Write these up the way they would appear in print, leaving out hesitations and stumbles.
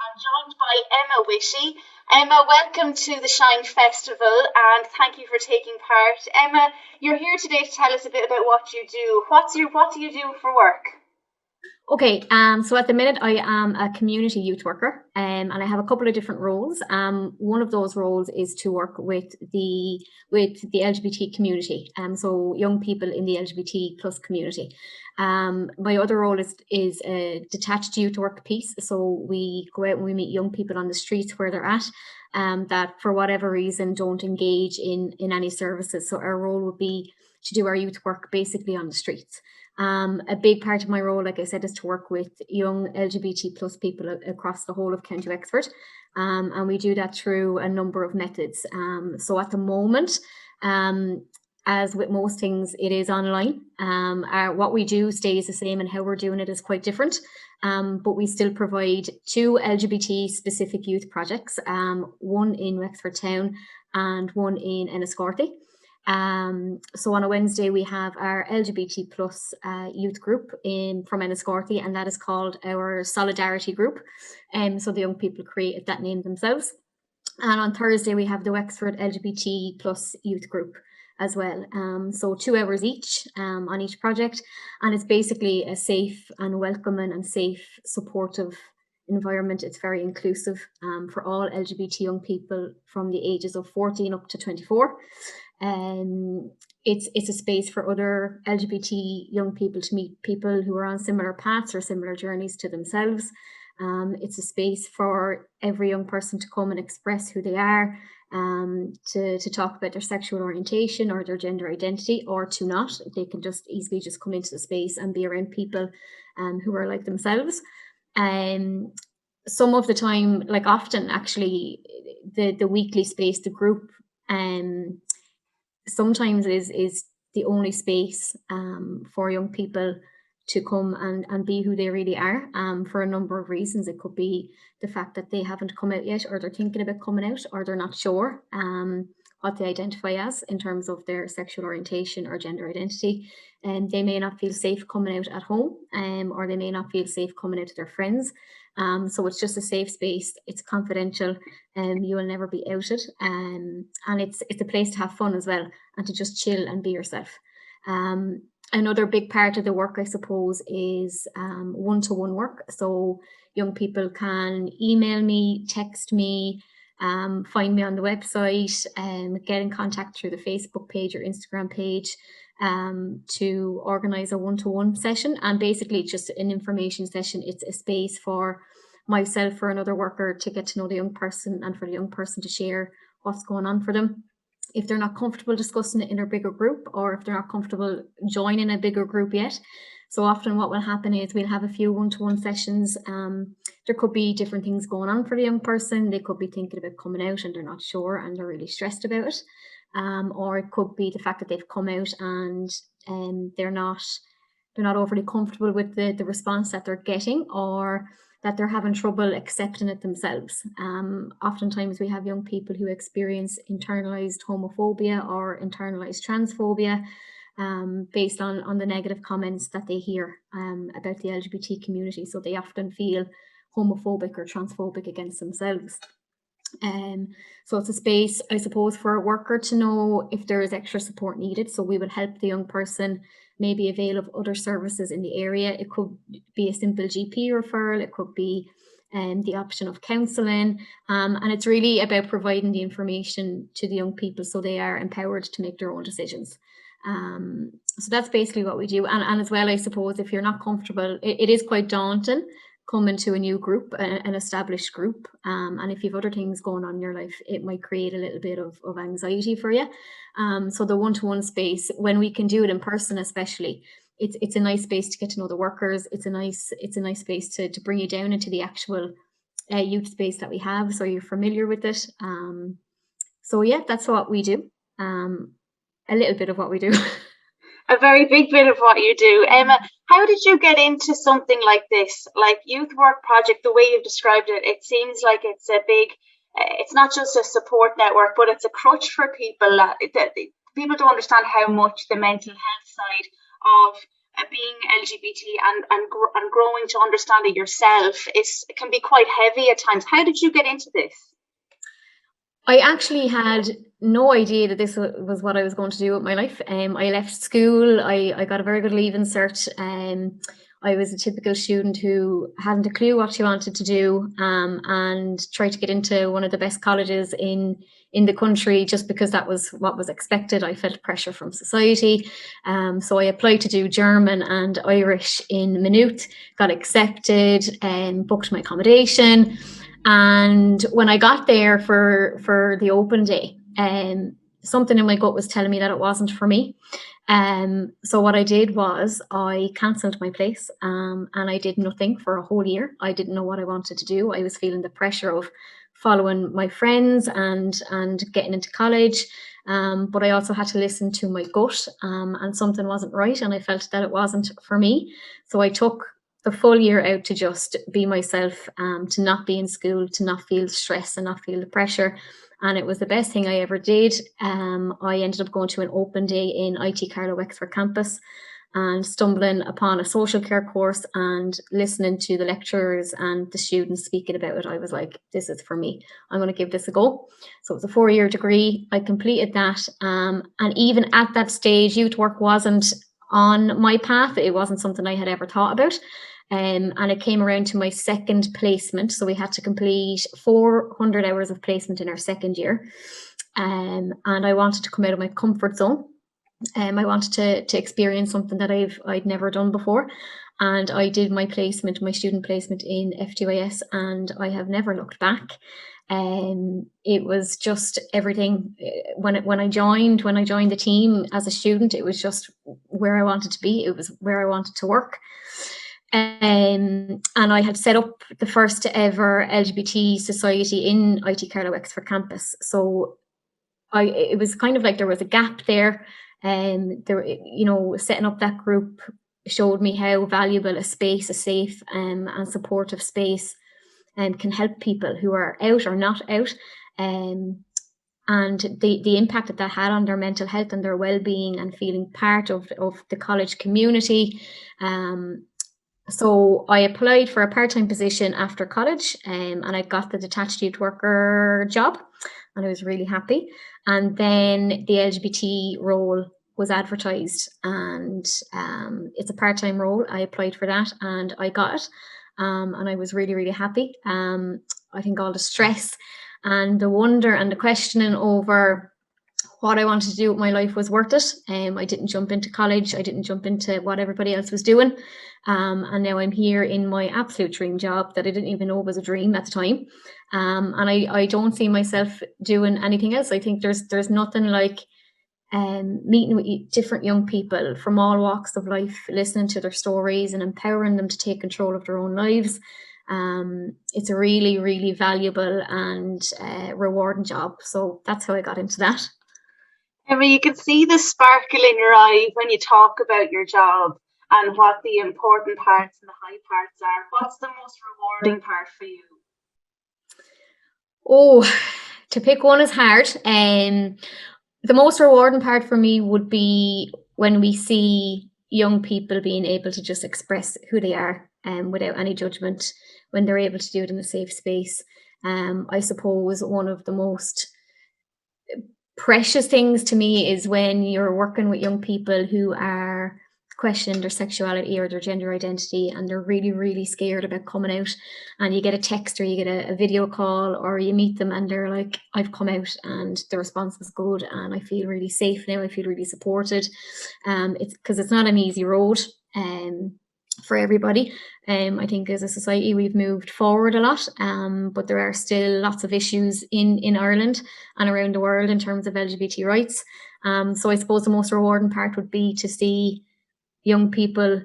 I'm joined by Emma Whitty. Emma, welcome to the Shine Festival and thank you for taking part. Emma, you're here today to tell us a bit about what you do. What do you do for work? Okay, so at the minute I am a community youth worker, and I have a couple of different roles. One of those roles is to work with the LGBT community, so young people in the LGBT plus community. My other role is a detached youth work piece. So we go out and we meet young people on the streets where they're at, that for whatever reason don't engage in any services. So our role would be to do our youth work basically on the streets. A big part of my role, like I said, is to work with young LGBT plus people across the whole of County Wexford. And we do that through a number of methods. So at the moment, as with most things, it is online. What we do stays the same and how we're doing it is quite different. But we still provide 2 LGBT specific youth projects, one in Wexford town and one in Enniscorthy. So on a Wednesday, we have our LGBT plus youth group from Enniscorthy, and that is called our Solidarity Group. So the young people created that name themselves. And on Thursday, we have the Wexford LGBT plus youth group as well. So 2 hours each on each project. And it's basically a safe and welcoming and safe, supportive environment. It's very inclusive for all LGBT young people from the ages of 14 up to 24. It's a space for other LGBT young people to meet people who are on similar paths or similar journeys to themselves. It's a space for every young person to come and express who they are, to talk about their sexual orientation or their gender identity, or to not. They can just easily just come into the space and be around people who are like themselves. Some of the time, like often actually, the weekly space, the group, sometimes is the only space for young people to come and be who they really are, for a number of reasons. It could be the fact that they haven't come out yet, or they're thinking about coming out, or they're not sure what they identify as in terms of their sexual orientation or gender identity. And they may not feel safe coming out at home, or they may not feel safe coming out to their friends. So it's just a safe space. It's confidential, and you will never be outed. And it's a place to have fun as well, and to just chill and be yourself. Another big part of the work, I suppose, is one-to-one work. So young people can email me, text me, find me on the website, get in contact through the Facebook page or Instagram page, to organise a one-to-one session. And basically it's just an information session. It's a space for myself or another worker to get to know the young person, and for the young person to share what's going on for them. If they're not comfortable discussing it in a bigger group, or if they're not comfortable joining a bigger group yet. So often what will happen is we'll have a few one-to-one sessions. There could be different things going on for the young person. They could be thinking about coming out and they're not sure and they're really stressed about it. Or it could be the fact that they've come out and they're not overly comfortable with the response that they're getting, or that they're having trouble accepting it themselves. Oftentimes we have young people who experience internalized homophobia or internalized transphobia, based on the negative comments that they hear about the LGBT community. So they often feel homophobic or transphobic against themselves. So it's a space, I suppose, for a worker to know if there is extra support needed. So we will help the young person maybe avail of other services in the area. It could be a simple GP referral. It could be the option of counselling. And it's really about providing the information to the young people so they are empowered to make their own decisions. So that's basically what we do. And as well, I suppose, if you're not comfortable, it is quite daunting coming to a new group, an established group. And if you've other things going on in your life, it might create a little bit of anxiety for you. So the one-to-one space, when we can do it in person especially, it's a nice space to get to know the workers. It's a nice space to bring you down into the actual youth space that we have, so you're familiar with it. So yeah, that's what we do. A little bit of what we do. A very big bit of what you do. Emma, how did you get into something like this, like Youth Work Project? The way you've described it, it seems like it's a big, it's not just a support network, but it's a crutch for people. That people don't understand how much the mental health side of being LGBT and growing to understand it yourself can be quite heavy at times. How did you get into this? I actually had no idea that this was what I was going to do with my life. I left school. I got a very good leaving cert. I was a typical student who hadn't a clue what she wanted to do, and tried to get into one of the best colleges in the country just because that was what was expected. I felt pressure from society. So I applied to do German and Irish in Maynooth, got accepted, and booked my accommodation. And when I got there for the open day, something in my gut was telling me that it wasn't for me. So what I did was I cancelled my place, and I did nothing for a whole year. I didn't know what I wanted to do. I was feeling the pressure of following my friends and getting into college. But I also had to listen to my gut, and something wasn't right, and I felt that it wasn't for me. So I took the full year out to just be myself, to not be in school, to not feel stress and not feel the pressure. And it was the best thing I ever did. I ended up going to an open day in IT Carlow Wexford campus and stumbling upon a social care course and listening to the lecturers and the students speaking about it. I was like, this is for me. I'm going to give this a go. So it was a 4-year degree. I completed that. And even at that stage, youth work wasn't on my path. It wasn't something I had ever thought about. And it came around to my second placement. So we had to complete 400 hours of placement in our second year. And I wanted to come out of my comfort zone. I wanted to experience something that I'd never done before. And I did my placement, my student placement in FDYS, and I have never looked back. It was just everything. When I joined the team as a student, it was just where I wanted to be. It was where I wanted to work. And I had set up the first ever LGBT society in IT Carlow Wexford campus. So it was kind of like there was a gap there. Setting up that group showed me how valuable a safe and supportive space can help people who are out or not out, and the impact that had on their mental health and their well-being and feeling part of the college community. So I applied for a part-time position after college, and I got the Detached Youth Worker job, and I was really happy. And then the LGBT role was advertised, and it's a part-time role. I applied for that and I got it, and I was really, really happy. I think all the stress and the wonder and the questioning over what I wanted to do with my life was worth it. I didn't jump into college. I didn't jump into what everybody else was doing. And now I'm here in my absolute dream job that I didn't even know was a dream at the time. And I don't see myself doing anything else. I think there's nothing like meeting with different young people from all walks of life, listening to their stories and empowering them to take control of their own lives. It's a really, really valuable and rewarding job. So that's how I got into that. Emma, you can see the sparkle in your eye when you talk about your job and what the important parts and the high parts are. What's the most rewarding part for you? Oh, to pick one is hard. The most rewarding part for me would be when we see young people being able to just express who they are without any judgment, when they're able to do it in a safe space. I suppose one of the most precious things to me is when you're working with young people who are questioning their sexuality or their gender identity, and they're really, really scared about coming out, and you get a text or you get a video call or you meet them and they're like, I've come out, and the response was good and I feel really safe now, I feel really supported. It's because it's not an easy road for everybody. I think as a society we've moved forward a lot, but there are still lots of issues in Ireland and around the world in terms of LGBT rights. So I suppose the most rewarding part would be to see young people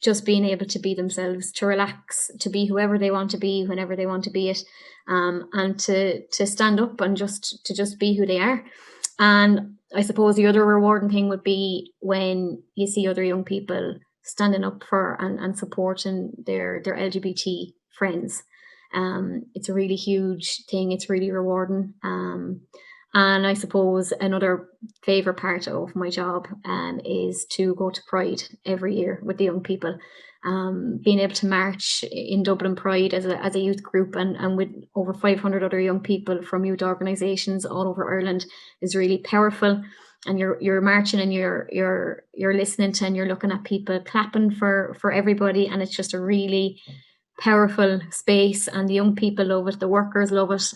just being able to be themselves, to relax, to be whoever they want to be, whenever they want to be it, and to stand up and just be who they are. And I suppose the other rewarding thing would be when you see other young people standing up for and supporting their LGBT friends. It's a really huge thing. It's really rewarding. And I suppose another favourite part of my job is to go to Pride every year with the young people. Being able to march in Dublin Pride as a youth group and with over 500 other young people from youth organisations all over Ireland is really powerful. And you're marching and you're listening to and you're looking at people clapping for everybody, and it's just a really powerful space, and the young people love it, the workers love it.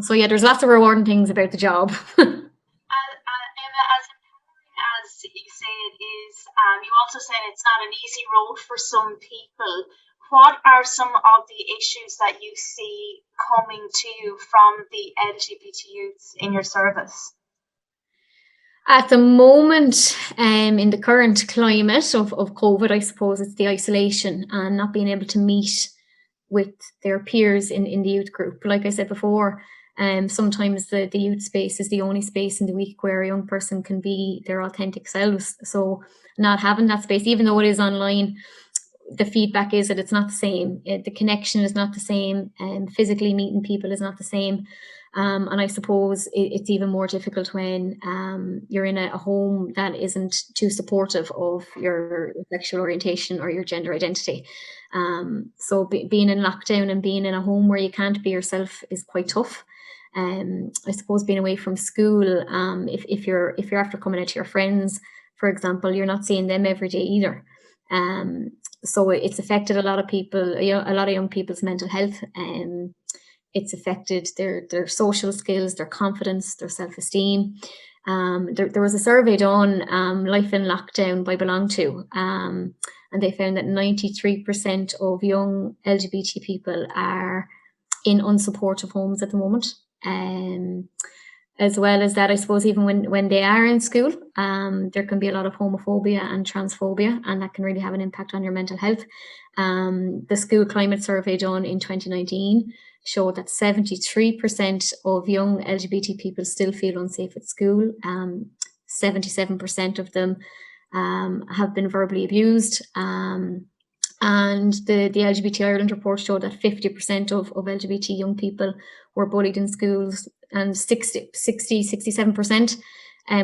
So yeah, there's lots of rewarding things about the job. Emma, as empowering as you say it is, you also said it's not an easy road for some people. What are some of the issues that you see coming to you from the LGBT youths in your service? At the moment, in the current climate of COVID, I suppose it's the isolation and not being able to meet with their peers in the youth group. Like I said before, sometimes the youth space is the only space in the week where a young person can be their authentic selves. So not having that space, even though it is online, the feedback is that it's not the same. The connection is not the same, and physically meeting people is not the same. And I suppose it's even more difficult when you're in a home that isn't too supportive of your sexual orientation or your gender identity. So being in lockdown and being in a home where you can't be yourself is quite tough. I suppose being away from school, if you're after coming out to your friends, for example, you're not seeing them every day either. So it's affected a lot of people, a lot of young people's mental health. It's affected their social skills, their confidence, their self-esteem. There was a survey done, Life in Lockdown by Belong To, and they found that 93% of young LGBT people are in unsupportive homes at the moment. As well as that, I suppose even when they are in school, there can be a lot of homophobia and transphobia, and that can really have an impact on your mental health. The school climate survey done in 2019 showed that 73% of young LGBT people still feel unsafe at school. 77% of them have been verbally abused. And the LGBT Ireland report showed that 50% of LGBT young people were bullied in schools, and 67%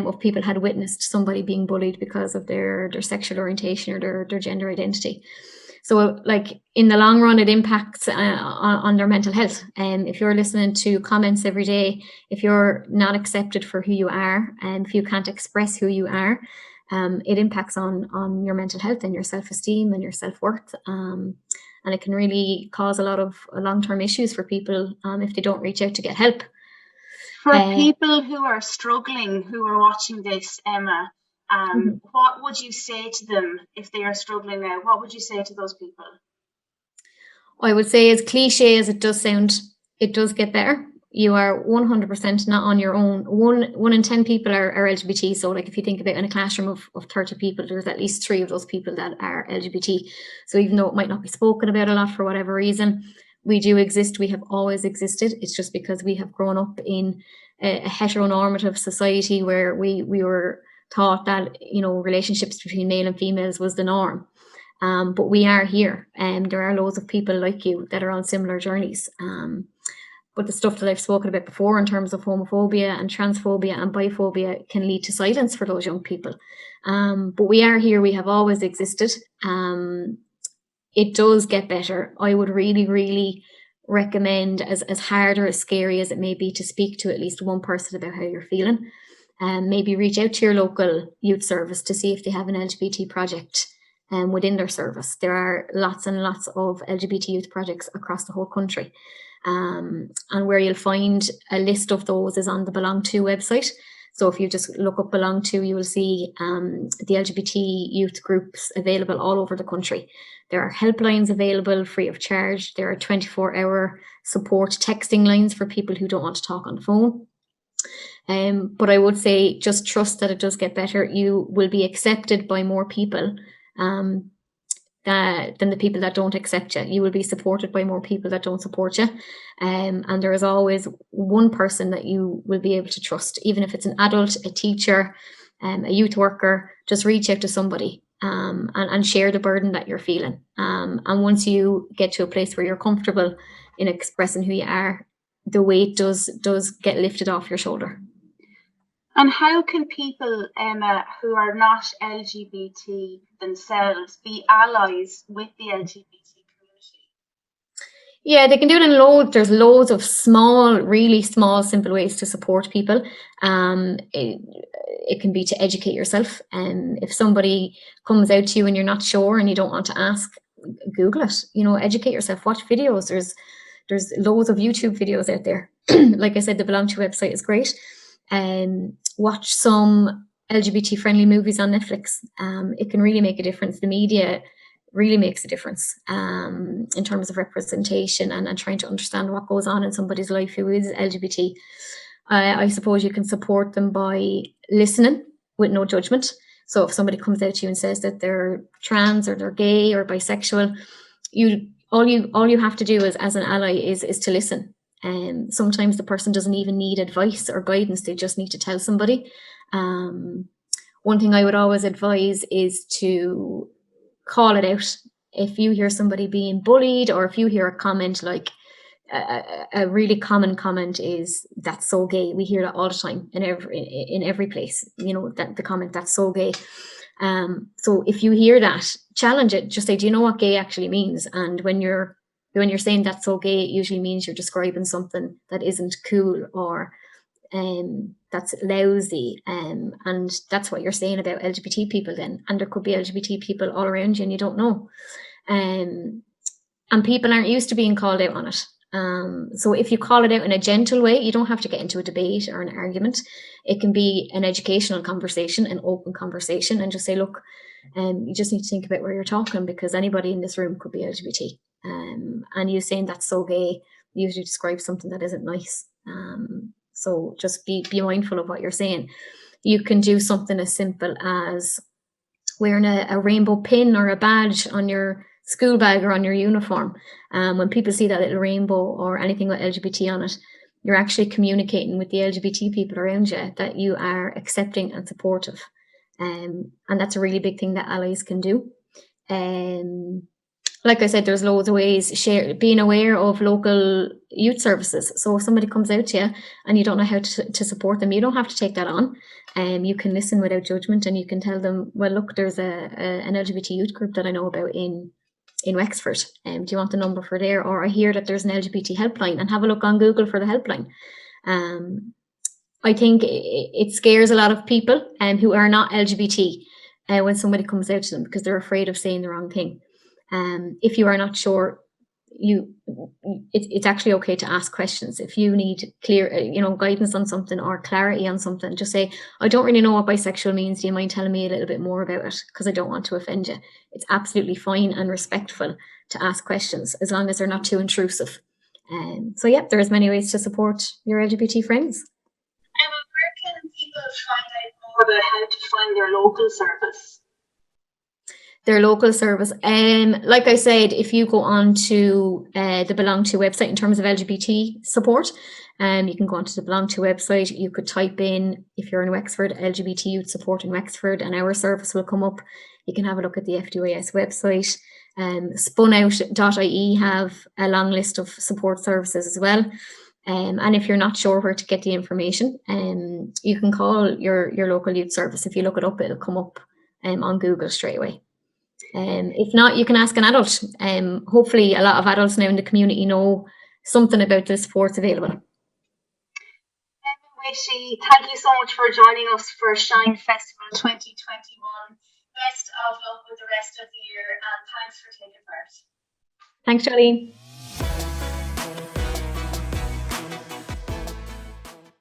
of people had witnessed somebody being bullied because of their sexual orientation or their gender identity. So like in the long run, it impacts on their mental health. If you're listening to comments every day, if you're not accepted for who you are, and if you can't express who you are, it impacts on your mental health and your self-esteem and your self-worth. And it can really cause a lot of long-term issues for people if they don't reach out to get help. For people who are struggling, who are watching this, Emma, what would you say to them if they are struggling now? What would you say to those people? I would say, as cliche as it does sound, it does get better. You are 100% not on your own. One in 10 people are LGBT. So like if you think about in a classroom of 30 people, there's at least 3 of those people that are LGBT. So even though it might not be spoken about a lot for whatever reason, we do exist. We have always existed. It's just because we have grown up in a heteronormative society where we were taught that, relationships between male and females was the norm. But we are here, and there are loads of people like you that are on similar journeys. But the stuff that I've spoken about before in terms of homophobia and transphobia and biphobia can lead to silence for those young people. But we are here. We have always existed. It does get better. I would really, really recommend, as hard or as scary as it may be, to speak to at least one person about how you're feeling, and maybe reach out to your local youth service to see if they have an LGBT project within their service. There are lots and lots of LGBT youth projects across the whole country. And where you'll find a list of those is on the Belong To website. So if you just look up Belong To, you will see the LGBT youth groups available all over the country. There are helplines available free of charge. There are 24-hour support texting lines for people who don't want to talk on the phone. But I would say just trust that it does get better. You will be accepted by more people than the people that don't accept you. You will be supported by more people that don't support you. And there is always one person that you will be able to trust, even if it's an adult, a teacher, a youth worker. Just reach out to somebody and share the burden that you're feeling. And once you get to a place where you're comfortable in expressing who you are, the weight does get lifted off your shoulder. And how can people, Emma, who are not LGBT themselves be allies with the LGBT community? Yeah, they can do it in loads. There's loads of small, really small, simple ways to support people. It can be to educate yourself. And if somebody comes out to you and you're not sure and you don't want to ask, Google it. Educate yourself. Watch videos. There's loads of YouTube videos out there. Like I said, the Belong To website is great. Watch some LGBT friendly movies on Netflix. It can really make a difference. The media really makes a difference in terms of representation and trying to understand what goes on in somebody's life who is LGBT. I suppose you can support them by listening with no judgment. So if somebody comes out to you and says that they're trans or they're gay or bisexual, all you have to do as an ally is to listen. And sometimes the person doesn't even need advice or guidance; they just need to tell somebody. One thing I would always advise is to call it out. If you hear somebody being bullied, or if you hear a comment like a really common comment is "that's so gay." We hear that all the time in every place. That the comment "that's so gay." So if you hear that, challenge it. Just say, "Do you know what gay actually means?" And when you're saying "that's so gay," it usually means you're describing something that isn't cool or that's lousy, and that's what you're saying about LGBT people then. And there could be LGBT people all around you and you don't know. And people aren't used to being called out on it. So if you call it out in a gentle way, you don't have to get into a debate or an argument. It can be an educational conversation, an open conversation, and just say, look, you just need to think about where you're talking, because anybody in this room could be LGBT. And you saying "that's so gay" usually describes something that isn't nice. So just be mindful of what you're saying. You can do something as simple as wearing a rainbow pin or a badge on your school bag or on your uniform. When people see that little rainbow or anything with LGBT on it, you're actually communicating with the LGBT people around you that you are accepting and supportive. And that's a really big thing that allies can do. Like I said, there's loads of ways. Being aware of local youth services. So if somebody comes out to you and you don't know how to support them, you don't have to take that on. You can listen without judgment, and you can tell them, well, look, there's an LGBT youth group that I know about in Wexford. Do you want the number for there? Or I hear that there's an LGBT helpline, and have a look on Google for the helpline. I think it scares a lot of people who are not LGBT when somebody comes out to them, because they're afraid of saying the wrong thing. If you are not sure, it's actually okay to ask questions. If you need clear, guidance on something or clarity on something, just say, I don't really know what bisexual means. Do you mind telling me a little bit more about it? Because I don't want to offend you. It's absolutely fine and respectful to ask questions, as long as they're not too intrusive. So yeah, there's many ways to support your LGBT friends. Emma, where can people find out more about how to find their local service? Their local service. Like I said, if you go on to the Belong To website in terms of LGBT support, you can go onto the Belong To website. You could type in, if you're in Wexford, LGBT Youth Support in Wexford, and our service will come up. You can have a look at the FDYS website. Spunout.ie have a long list of support services as well. And if you're not sure where to get the information, you can call your local youth service. If you look it up, it'll come up on Google straight away. If not, you can ask an adult. Hopefully a lot of adults now in the community know something about the supports available. Emma Whitty, thank you so much for joining us for Shine Festival 2021. Best of luck with the rest of the year, and thanks for taking part. Thanks, Joleen.